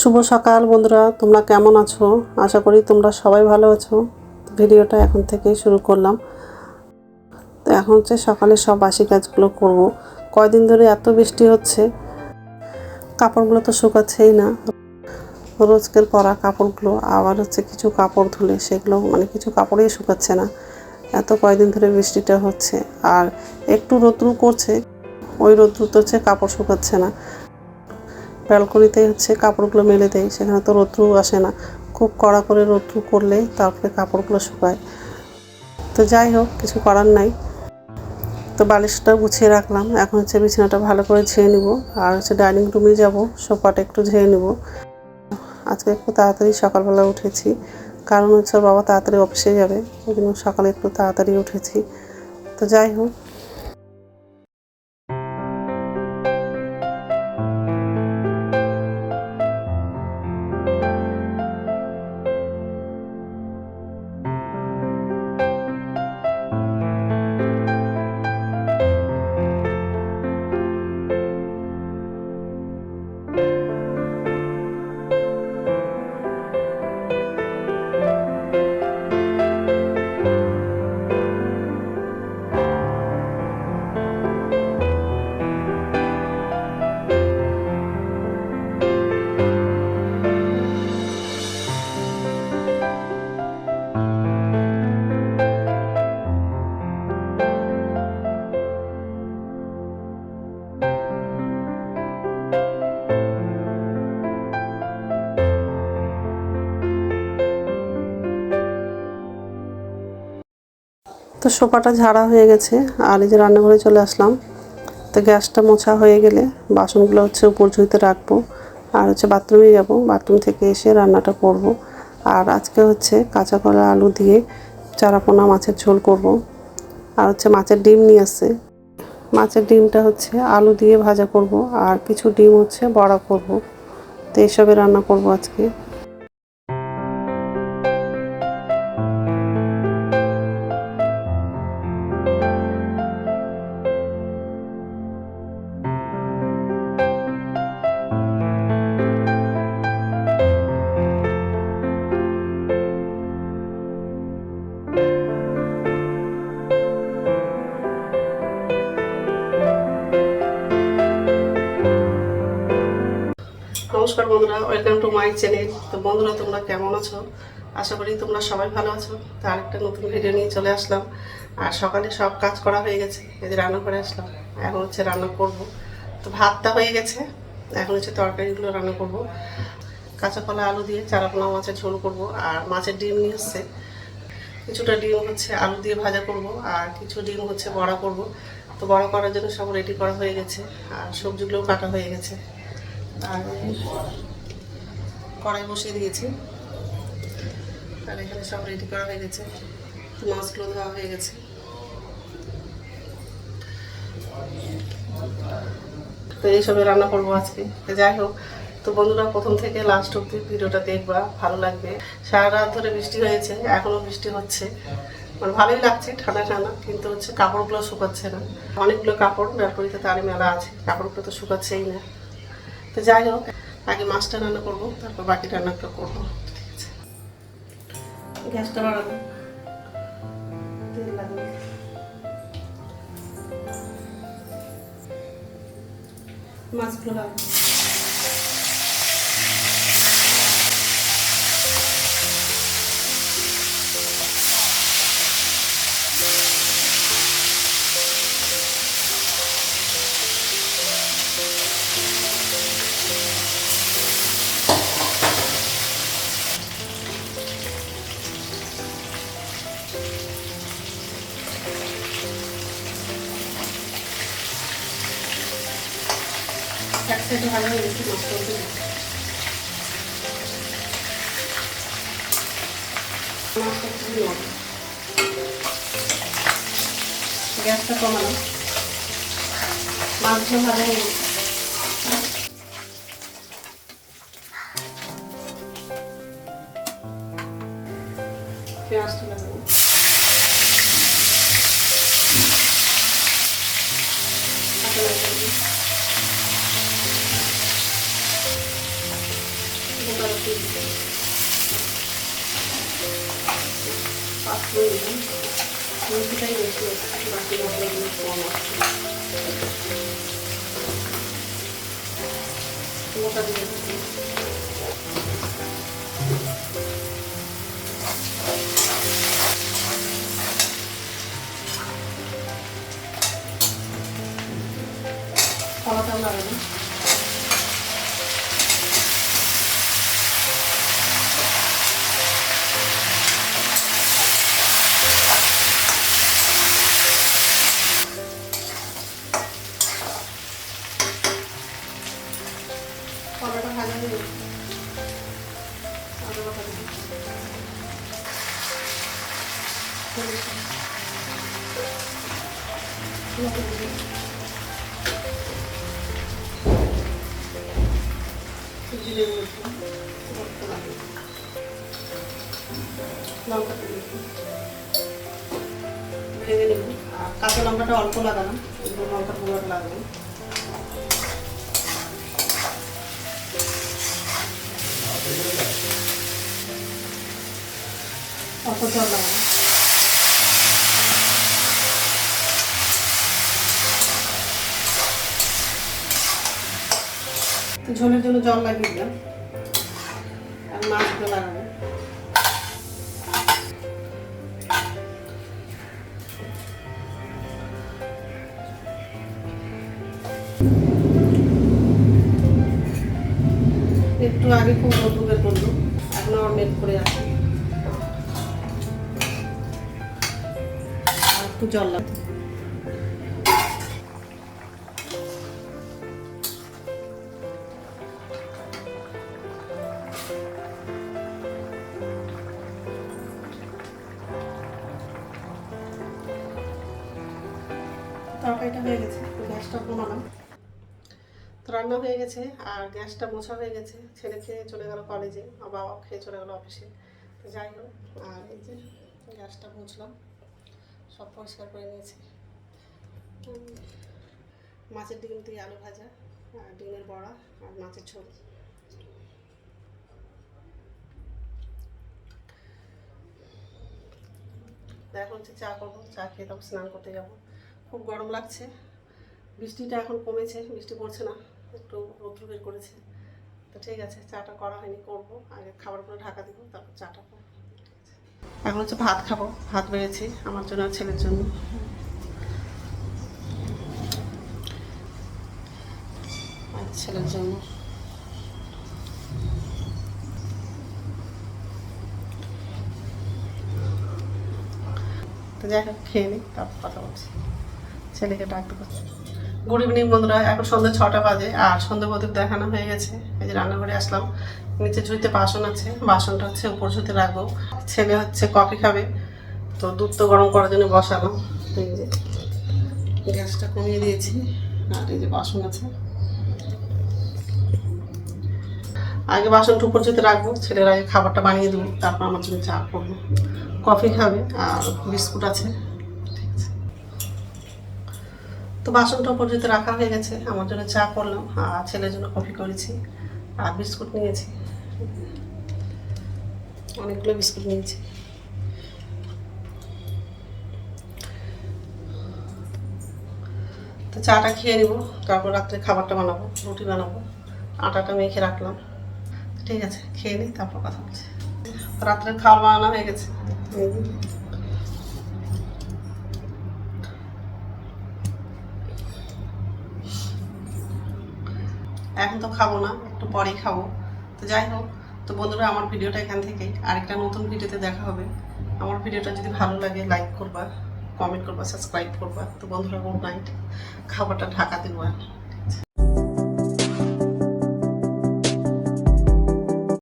শুভ সকাল বন্ধুরা, তোমরা কেমন আছো? আশা করি তোমরা সবাই ভালো আছো। ভিডিওটা এখন থেকেই শুরু করলাম। তো এখন হচ্ছে সকালে সব বাসি কাজগুলো করব। কয়দিন ধরে এত বৃষ্টি হচ্ছে, কাপড়গুলো তো শুকাচ্ছেই না। রোজকের পরা কাপড়গুলো আবার হচ্ছে কিছু কাপড় ধুলে সেগুলো কিছু কাপড়ই শুকাচ্ছে না। এত কয়দিন ধরে বৃষ্টিটা হচ্ছে, আর একটু রোদ্রু করছে, ওই রোদ্রুতে হচ্ছে কাপড় শুকাচ্ছে না। ব্যালকনিতে হচ্ছে কাপড়গুলো মেলে দেয়, সেখানে তো রোদ্রু আসে না। খুব কড়া করে রোদ্রু করলে তারপরে কাপড়গুলো শুকায়। তো যাই হোক, কিছু করার নাই। তো বালিশটা গুছিয়ে রাখলাম। এখন হচ্ছে বিছানাটা ভালো করে ঝেড়ে নিব, আর হচ্ছে ডাইনিং রুমে যাব, সোফাটা একটু ঝেড়ে নিব। আজকে একটু তাড়াতাড়ি সকালবেলা উঠেছি, কারণ হচ্ছে ওর বাবা তাড়াতাড়ি অফিসে যাবে, ওই জন্য সকালে একটু তাড়াতাড়ি উঠেছি। তো যাই হোক, তো সোফাটা ঝাড়া হয়ে গেছে, আর এই যে রান্নাঘরে চলে আসলাম। তো গ্যাসটা মোছা হয়ে গেলে বাসনগুলো হচ্ছে উপর ঝুঁইতে রাখবো, আর হচ্ছে বাথরুমে যাব, বাথরুম থেকে এসে রান্নাটা করব। আর আজকে হচ্ছে কাঁচা কলা আলু দিয়ে চারাপোনা মাছের ঝোল করব। আর হচ্ছে মাছের ডিম নিয়ে আসছে, মাছের ডিমটা হচ্ছে আলু দিয়ে ভাজা করব, আর কিছু ডিম হচ্ছে বড়া করব। তো এইসবে রান্না করব আজকে। নমস্কার বন্ধুরা, ওয়েলকাম টু মাই চ্যানেল। তো বন্ধুরা, তোমরা কেমন আছো? আশা করি তোমরা সবাই ভালো আছো। তো আরেকটা নতুন ভিডিও নিয়ে চলে আসলাম। আর সকালে সব কাজ করা হয়ে গেছে, এই যে রান্না করে আসলাম। এখন হচ্ছে রান্না করব। তো ভাতটা হয়ে গেছে, এখন হচ্ছে তরকারিগুলো রান্না করব। কাঁচা কলা আলু দিয়ে চারাপোনা মাছের ঝোল করব, আর মাছের ডিম নিয়ে এসছে। কিছুটা ডিম হচ্ছে আলু দিয়ে ভাজা করব, আর কিছু ডিম হচ্ছে বড়া করব। তো বড়া করার জন্য সব রেডি করা হয়ে গেছে, আর সবজিগুলোও কাটা হয়ে গেছে। আর কড়াই বসিয়ে দিয়েছি, আর এখানে সব রেডি করা হয়ে গেছে। মাছগুলো ধোয়া হয়ে গেছে। তো এইসবে রান্না করবো আজকে। তো যাই হোক, তো বন্ধুরা প্রথম থেকে লাস্ট অব্দি ভিডিওটা দেখবা, ভালো লাগবে। সারা রাত ধরে বৃষ্টি হয়েছে, এখনও বৃষ্টি হচ্ছে। ভালোই লাগছে, ঠান্ডা ঠান্ডা, কিন্তু হচ্ছে কাপড়গুলো শুকাচ্ছে না। অনেকগুলো কাপড় ব্যালকনিতে তারই মেলা আছে, কাপড়গুলো তো শুকাচ্ছেই না। তো যাই হোক, আগে মাছটা রান্না করবো, তারপর বাকি রান্নাটা করবো। ঠিক আছে, গ্যাসটা বাড়াবো, তেল লাগবে। মাছগুলো লাগবে। এক সাইডে ভালো হয়ে গেছে, মাছটা উঠে গেছে। মাছটা খুবই নরম, গ্যাসটা কমানো। মাছগুলো ভালো হয়ে গেছে। পেঁয়াজটা লাগাবো। নুন দিলাম, নুনটাই বেশি হচ্ছে, বাকি মশলাগুলো কম আসছে। মোটা দিয়ে খাওয়াটাও লাগে না। কলাটা ভাজা হয়ে গেছে, আদা বাটা দিই, জিরে লঙ্কা ভেঙে নেব। আর কাঁচা লঙ্কাটা অল্প লাগালাম, লঙ্কার গুঁড়োটা লাগবে। অল্প জল লাগালাম, ঝোলের জন্য জল লাগিয়ে দিলাম। আর মাছগুলো লাগাবো। একটু আগে খুব রোদ বের করলো, এখন আমার মেট করে আছে, আর একটু জল লাগবে। তরকারিটা হয়ে গেছে, গ্যাসটা কমালাম। তো রান্না হয়ে গেছে আর গ্যাসটা মোছা হয়ে গেছে। ছেলে খেয়ে চলে গেল কলেজে, আর বাবা খেয়ে চলে গেল অফিসে। তো যাই হোক, আর এই যে গ্যাসটা মুছলাম, সব পরিষ্কার করে নিয়েছি। মাছের ডিম দিয়ে আলু ভাজা, আর ডিমের বড়া, আর মাছের ঝোল। এখন হচ্ছে চা করবো, চা খেয়ে তারপর স্নান করতে যাবো। খুব গরম লাগছে, বৃষ্টিটা এখন কমেছে, বৃষ্টি পড়ছে না, একটু রৌদ্র বের করেছে। তো ঠিক আছে, চাটা করা হয়নি, করবো। আগে খাবারগুলো ঢাকা দিব, তারপর চাটা করবো। এখন হচ্ছে ভাত খাবো, ভাত বেড়েছি আমার জন্য আর ছেলের জন্য। আর ছেলের জন্য তো যাই হোক, খেয়ে নিই, তারপর কথা বলছি। ছেলেকে ডাকতে পারছি। গুড ইভিনিং বন্ধুরা, এখন সন্ধ্যে 6টা বাজে আর সন্ধ্যে প্রদীপ দেখানো হয়ে গেছে। এই যে রান্নাঘরে আসলাম, নিচে ঝুড়িতে বাসন আছে, বাসনটা হচ্ছে উপর ঝুড়িতে রাখবো। ছেলে হচ্ছে কফি খাবে, তো দুধ তো গরম করার জন্য বসালাম। এই যে গ্যাসটা কমিয়ে দিয়েছি, আর এই যে বাসন আছে, আগে বাসনটা উপর ঝুড়িতে রাখবো, ছেলের আগে খাবারটা বানিয়ে দেবো, তারপর আমার জন্য চা করবো। কফি খাবে আর বিস্কুট আছে। তো বাসনটা উপর যেতে রাখা হয়ে গেছে, আমার জন্য চা করলাম আর ছেলের জন্য কফি করেছি আর বিস্কুট নিয়েছি, অনেকগুলো বিস্কুট নিয়েছি। তো চাটা খেয়ে নিব, তারপর রাত্রে খাবারটা বানাবো, রুটি বানাবো, আটাটা মেখে রাখলাম। ঠিক আছে, খেয়ে নিই, তারপর কথা বলছি। রাত্রে খাবার বানানো হয়ে গেছে। এখন তো খাবো না, একটু পরেই খাবো। তো যাই হোক, তো বন্ধুরা, আমার ভিডিওটা এখান থেকেই, আরেকটা নতুন ভিডিওতে দেখা হবে। আমার ভিডিওটা যদি ভালো লাগে লাইক করবা, কমেন্ট করবা, সাবস্ক্রাইব করবা। তো বন্ধুরা, গুড নাইট, খাবারটা ঢাকা দেবো।